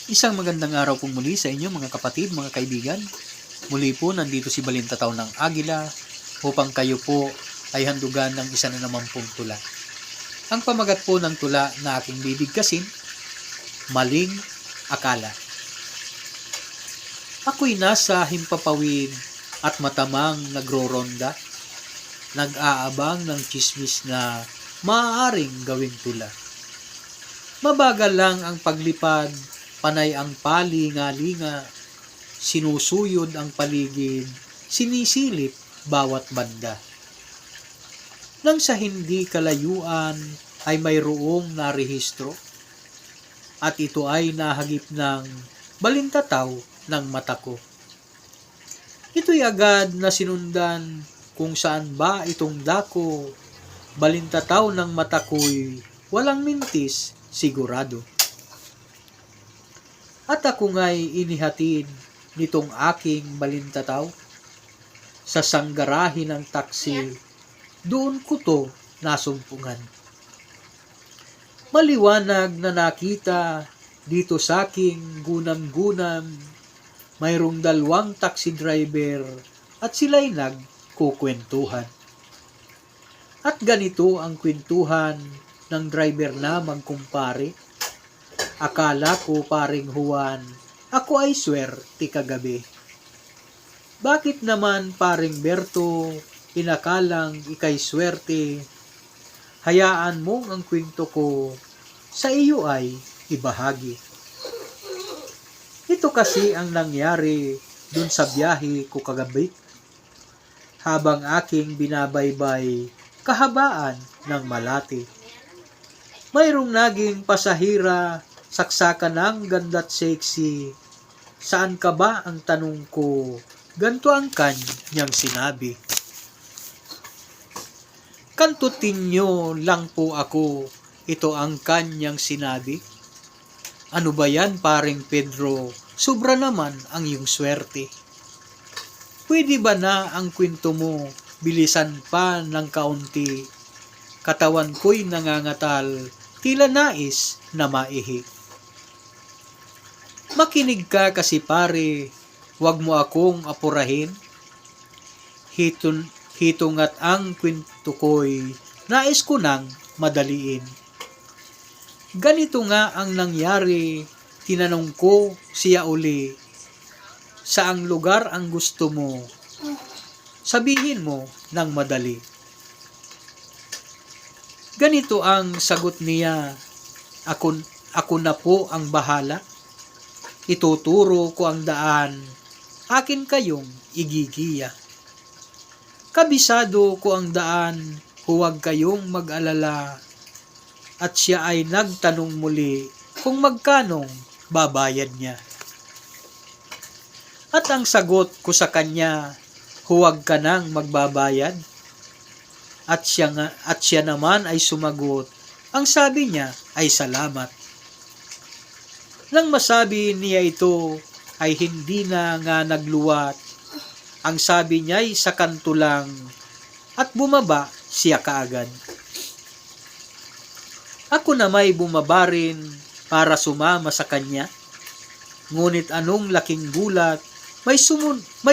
Isang magandang araw pong muli sa inyo mga kapatid, mga kaibigan. Muli po nandito si Balintataw ng Agila upang kayo po ay handugan ng isa na naman pong tula. Ang pamagat po ng tula na aking bibigkasin, Maling Akala. Ako'y nasa himpapawid at matamang nagroronda, nag-aabang ng tsismis na maaaring gawing tula. Mabagal lang ang paglipad, panay ang palinga-linga, sinusuyod ang paligid, sinisilip bawat banda. Nang sa hindi kalayuan ay mayroong narehistro, at ito ay nahagip ng balintataw ng mata ko. Ito'y agad na sinundan kung saan ba itong dako, balintataw ng mata ko'y walang mintis sigurado. At ako nga'y inihatid nitong aking balintataw sa sanggarahe ng taksi, doon ko to nasumpungan. Maliwanag na nakita dito sa aking gunam-gunam, mayroong dalawang taxi driver at sila'y nagkukwentuhan. At ganito ang kwentuhan ng driver na magkumpare. Akala ko paring Juan, ako ay swerte kagabi. Bakit naman paring Berto, inakalang ikay swerte? Hayaan mong ang kwento ko sa iyo ay ibahagi. Ito kasi ang nangyari dun sa biyahe ko kagabi, habang aking binabaybay kahabaan ng Malate. Mayroong naging pasahira, saksakan ng ganda't sexy. Saan ka ba ang tanong ko? Ganto ang kanyang sinabi. Kantutin nyo lang po ako, ito ang kanyang sinabi. Ano ba yan paring Pedro? Sobra naman ang iyong swerte. Pwede ba na ang kwento mo, bilisan pa ng kaunti? Katawan ko'y nangangatal, tila nais na maihi. Makinig ka kasi pare, wag mo akong apurahin. Hitungat ang kwento ko'y nais ko nang madaliin. Ganito nga ang nangyari, tinanong ko siya uli, saang lugar ang gusto mo? Sabihin mo nang madali. Ganito ang sagot niya, ako na po ang bahala. Ituturo ko ang daan, akin kayong igigiya. Kabisado ko ang daan, huwag kayong mag-alala. At siya ay nagtanong muli kung magkanong babayad niya. At ang sagot ko sa kanya, huwag ka nang magbabayad. At siya naman ay sumagot, ang sabi niya ay salamat. Nang masabi niya ito, ay hindi na nga nagluwat. Ang sabi niya ay sa kanto lang, at bumaba siya kaagad. Ako na may bumaba rin para sumama sa kanya. Ngunit anong laking gulat, may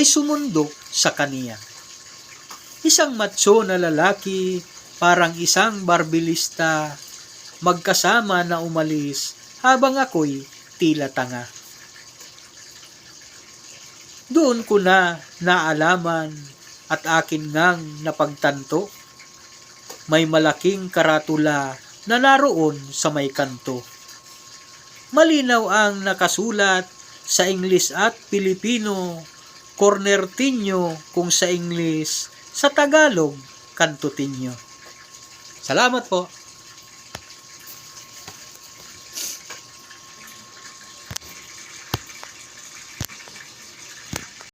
sumundo sa kaniya. Isang macho na lalaki, parang isang barbilista, magkasama na umalis habang ako'y tila tanga. Doon ko na naalaman at akin ngang napagtanto, may malaking karatula na naroon sa may kanto. Malinaw ang nakasulat sa Ingles at Pilipino, Cornertinho kung sa Ingles, sa Tagalog, Kantutinho. Salamat po.